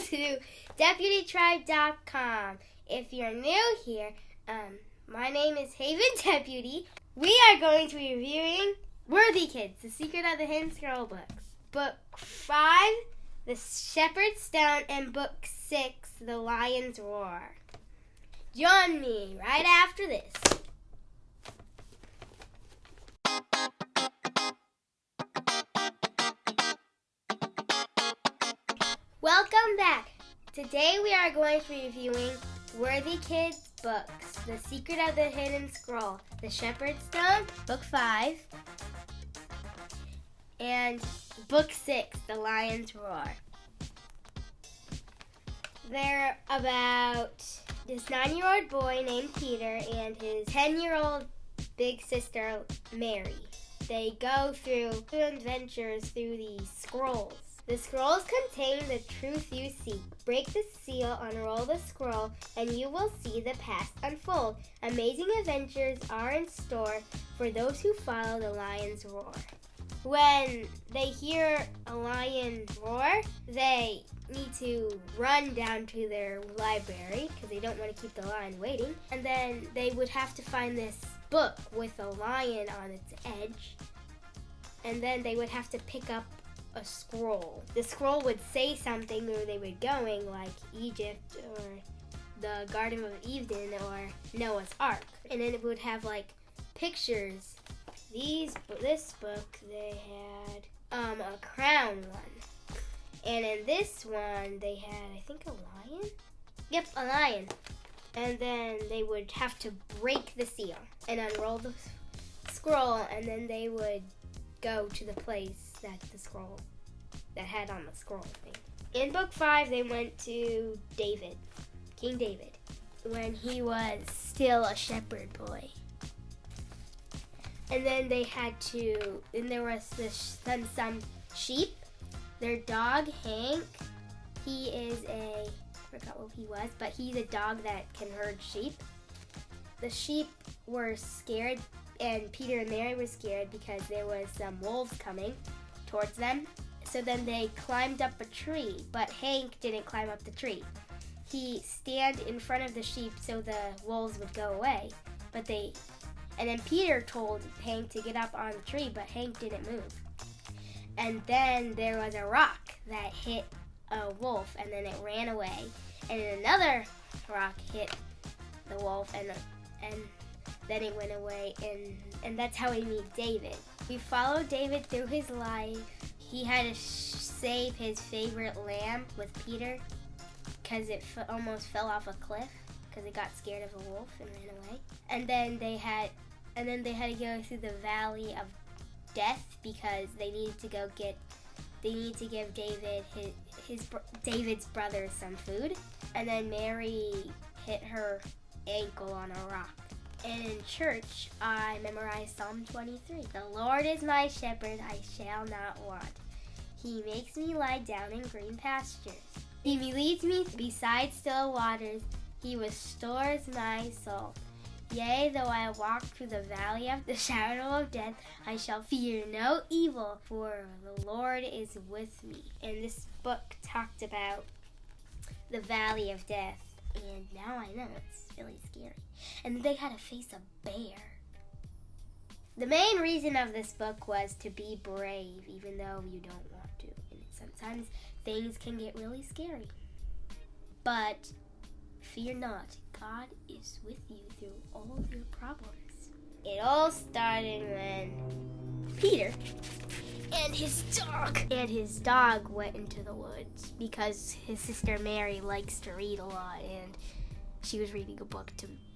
to DeputyTribe.com. If you're new here, my name is Haven Deputy. We are going to be reviewing Worthy Kids, The Secret of the Hidden Scroll books. Book 5, The Shepherd's Stone, and Book 6, The Lion's Roar. Join me right after this. Welcome back. Today we are going to be reviewing Worthy Kids books, The Secret of the Hidden Scroll, The Shepherd's Stone, Book 5, and Book 6, The Lion's Roar. They're about this 9-year-old boy named Peter and his 10-year-old big sister, Mary. They go through adventures through these scrolls. The scrolls contain the truth you seek. Break the seal, unroll the scroll, and you will see the past unfold. Amazing adventures are in store for those who follow the lion's roar. When they hear a lion roar, they need to run down to their library because they don't want to keep the lion waiting. And then they would have to find this book with a lion on its edge. And then they would have to pick up a scroll. The scroll would say something where they were going, like Egypt or the Garden of Eden or Noah's Ark. And then it would have like pictures. This book, they had a crown one. And in this one, they had, I think, a lion? Yep, a lion. And then they would have to break the seal and unroll the scroll, and then they would go to the place that had on the scroll thing. In Book 5, they went to David, King David, when he was still a shepherd boy. And then there was some sheep. Their dog, Hank, he is I forgot what he was, but he's a dog that can herd sheep. The sheep were scared, and Peter and Mary were scared because there was some wolves coming towards them. So then they climbed up a tree, but Hank didn't climb up the tree. He stand in front of the sheep so the wolves would go away. And then Peter told Hank to get up on the tree, but Hank didn't move. And then there was a rock that hit a wolf, and then it ran away. And then another rock hit the wolf, and then it went away, and that's how we meet David. We follow David through his life. He had to save his favorite lamb with Peter because it almost fell off a cliff because it got scared of a wolf and ran away. And then they had to go through the valley of death because they needed to give David's brother some food. And then Mary hit her ankle on a rock. And in church, I memorized Psalm 23. The Lord is my shepherd, I shall not want. He makes me lie down in green pastures. He leads me beside still waters. He restores my soul. Yea, though I walk through the valley of the shadow of death, I shall fear no evil, for the Lord is with me. And this book talked about the valley of death. And now I know it's really scary. And they had to face a bear. The main reason of this book was to be brave, even though you don't want to. And sometimes things can get really scary. But fear not, God is with you through all of your problems. It all started when Peter and his dog went into the woods because his sister Mary likes to read a lot, and she was reading a book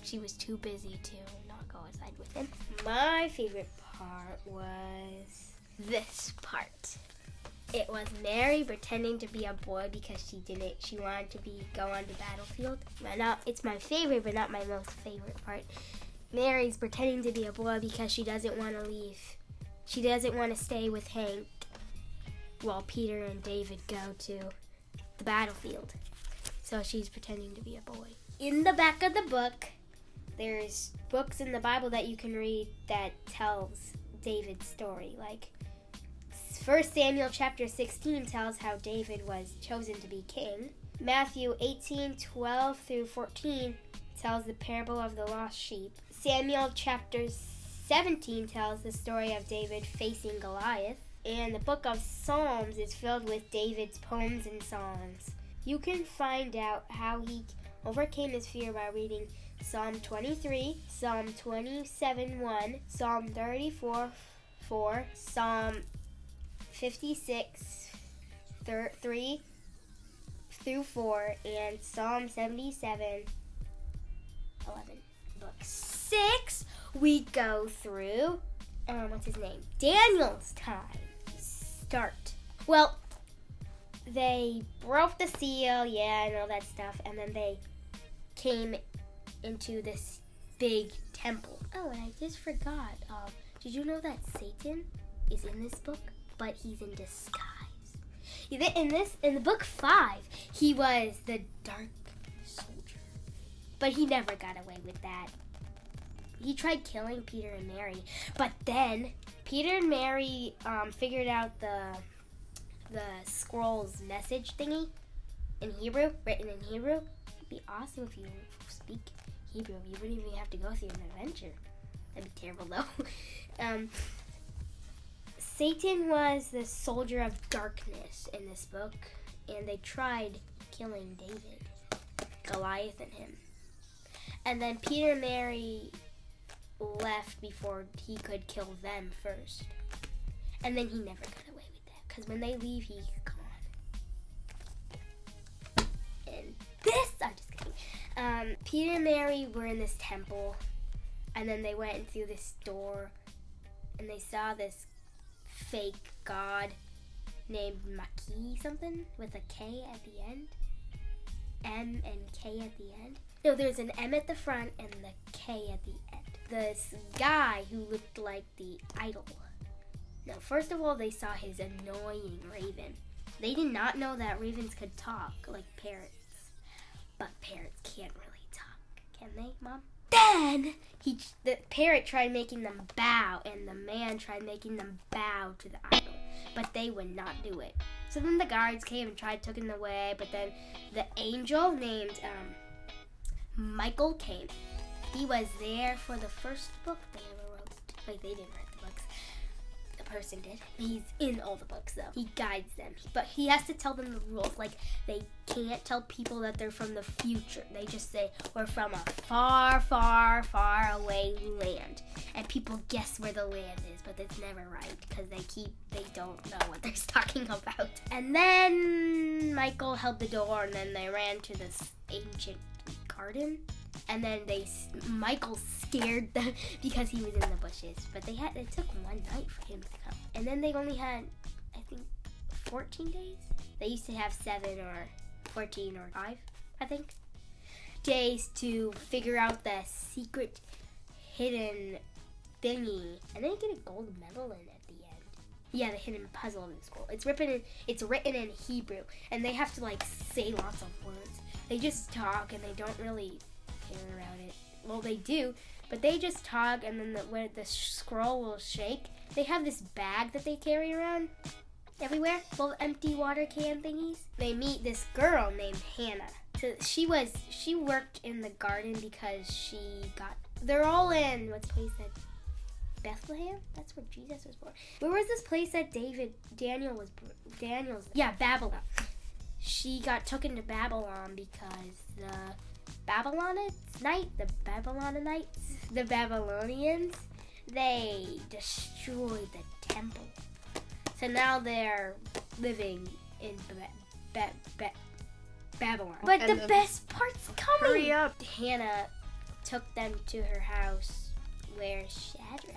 she was too busy to not go outside with him. My favorite part was this part. It was Mary pretending to be a boy because she wanted to go on the battlefield. It's my favorite, but not my most favorite part. Mary's pretending to be a boy because she doesn't want to leave. She doesn't want to stay with Hank while Peter and David go to the battlefield. So she's pretending to be a boy. In the back of the book, there's books in the Bible that you can read that tells David's story, like 1 Samuel chapter 16 tells how David was chosen to be king. Matthew 18:12 through 14 tells the parable of the lost sheep. Samuel chapter 17 tells the story of David facing Goliath. And the book of Psalms is filled with David's poems and songs. You can find out how he overcame his fear by reading Psalm 23, Psalm 27:1, Psalm 34:4, Psalm 56 3 through 4, and Psalm 77:11. Book 6, we go through, what's his name? Daniel's time. Start. Well, they broke the seal, and all that stuff, and then they came into this big temple. Oh, and I just forgot. Did you know that Satan is in this book, but he's in disguise? In the book 5, he was the dark soldier, but he never got away with that. He tried killing Peter and Mary, but then Peter and Mary figured out the scroll's message thingy in Hebrew, written in Hebrew. It'd be awesome if you speak Hebrew. You wouldn't even have to go through an adventure. That'd be terrible, though. Satan was the soldier of darkness in this book, and they tried killing David, Goliath, and him. And then Peter and Mary left before he could kill them first. And then he never got away with that, because when they leave, he's gone. And this, I'm just kidding. Peter and Mary were in this temple, and then they went through this door, and they saw this fake god named Maki something, with a K at the end. M and K at the end. No, there's an M at the front and the K at the end. This guy who looked like the idol. Now, first of all, they saw his annoying raven. They did not know that ravens could talk like parrots. But parrots can't really talk, can they, Mom? Then the parrot tried making them bow, and the man tried making them bow to the idol, but they would not do it. So then the guards came and tried taking them away, but then the angel named Michael came. He was there for the first book they ever wrote. Like, they didn't write the books. The person did. He's in all the books, though. He guides them. But he has to tell them the rules. Like, they can't tell people that they're from the future. They just say, we're from a far, far, far away land. And people guess where the land is, but it's never right, because they don't know what they're talking about. And then Michael held the door, and then they ran to this ancient garden. And then Michael scared them because he was in the bushes. But it took one night for him to come. And then they only had, I think, 14 days? They used to have 7 or 14 or 5, I think, days to figure out the secret hidden thingy. And then get a gold medal in at the end. Yeah, the hidden puzzle in the scroll. It's written in Hebrew. And they have to, like, say lots of words. They just talk and they don't really care about it. Well, they do, but they just talk, and then when the scroll will shake, they have this bag that they carry around everywhere, full of empty water can thingies. They meet this girl named Hannah. So she worked in the garden because they're all in, what's the place that, Bethlehem? That's where Jesus was born. Where was this place that Daniel's, Babylon. She got taken to Babylon because the Babylonians, they destroyed the temple. So now they're living in Babylon. But the best part's coming. Hurry up. Hannah took them to her house where Shadrach,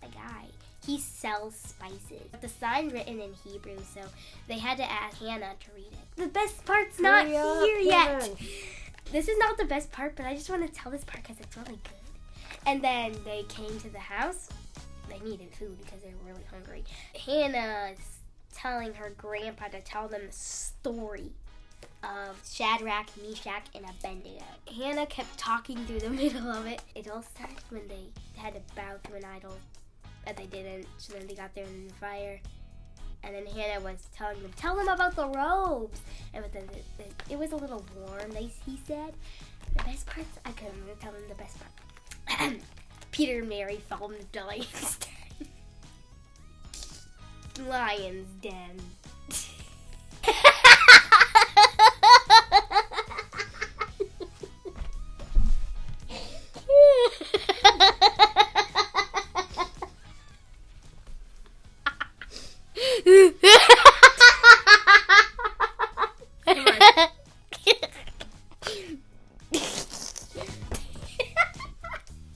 the guy, he sells spices. The sign written in Hebrew, so they had to ask Hannah to read it. The best part's not here yet. This is not the best part, but I just want to tell this part because it's really good. And then they came to the house. They needed food because they were really hungry. Hannah's telling her grandpa to tell them the story of Shadrach, Meshach, and Abednego. Hannah kept talking through the middle of it. It all started when they had to bow to an idol, but they didn't. So then they got there in the fire. And then Hannah was telling them, tell them about the robes. And then it was a little warm, he said. The best parts, I couldn't really tell them the best part. Peter and Mary fell in the lion's den. Lion's den.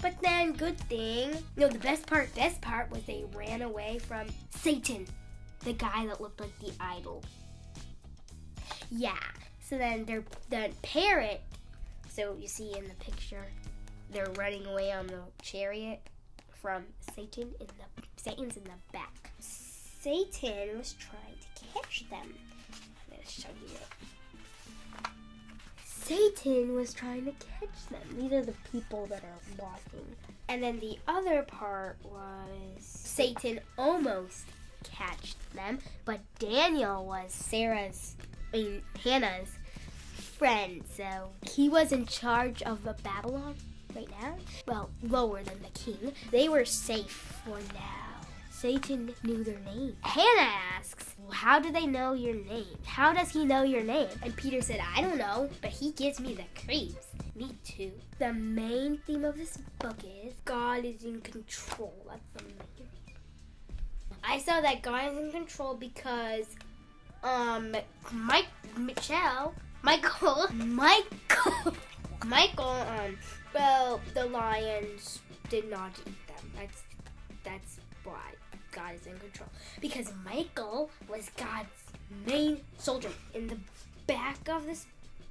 But then, good thing. No, the best part was they ran away from Satan, the guy that looked like the idol. Yeah. So then the parrot. So you see in the picture, they're running away on the chariot from Satan. Satan's in the back. Satan was trying to catch them. I'm gonna show you it. Satan was trying to catch them. These are the people that are walking. And then the other part was Satan almost catched them, but Daniel was Hannah's friend, so he was in charge of the Babylon right now. Well, lower than the king. They were safe for now. Satan knew their name. Hannah asks, how do they know your name? How does he know your name? And Peter said, I don't know, but he gives me the creeps. Me too. The main theme of this book is God is in control. That's the main reason. I saw that God is in control because Michael, well, the lions did not eat them. That's why God is in control. Because Michael was God's main soldier. In the back of this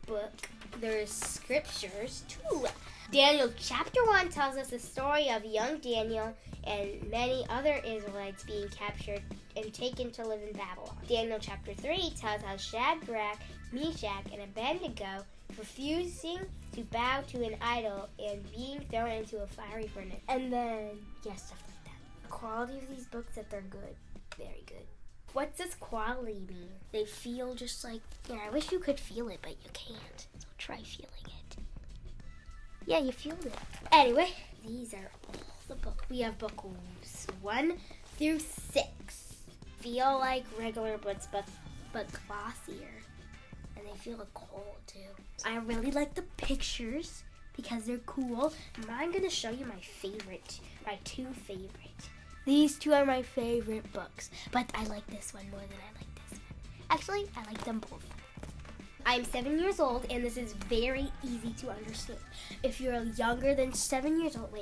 book, there's scriptures too. Daniel chapter 1 tells us the story of young Daniel and many other Israelites being captured and taken to live in Babylon. Daniel chapter 3 tells how Shadrach, Meshach, and Abednego refusing to bow to an idol and being thrown into a fiery furnace. And then, yes, stuff like that. The quality of these books, that they're good. Very good. What does quality mean? They feel just like, I wish you could feel it, but you can't. So try feeling it. Yeah, you feel it. Anyway, these are all the books. We have books 1 through 6. Feel like regular books, but glossier. And they feel cold too. I really like the pictures because they're cool. I'm gonna show you my two favorite. These two are my favorite books, but I like this one more than I like this one. Actually, I like them both. I'm 7 years old, and this is very easy to understand. If you're younger than 7 years old,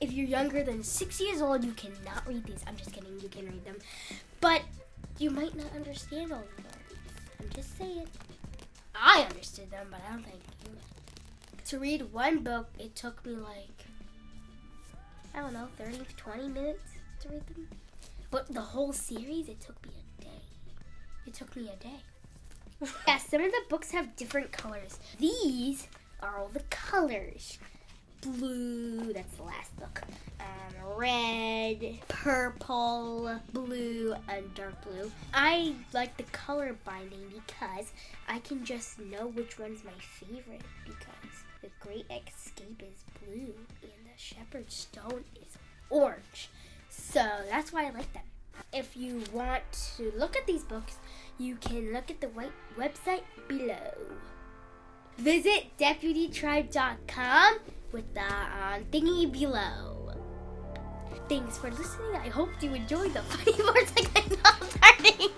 if you're younger than 6 years old, you cannot read these. I'm just kidding, you can read them. But you might not understand all the words. I'm just saying. I understood them, but I don't think you would. To read one book, it took me 30 to 20 minutes to read them. But the whole series, it took me a day. Yeah, some of the books have different colors. These are all the colors. Blue, that's the last book. Red, purple, blue, and dark blue. I like the color binding because I can just know which one's my favorite, because the Great Escape is blue and the Shepherd's Stone is orange. So that's why I like them. If you want to look at these books, you can look at the website below. Visit deputytribe.com with the thingy below. Thanks for listening. I hope you enjoyed the funny parts like I'm not starting.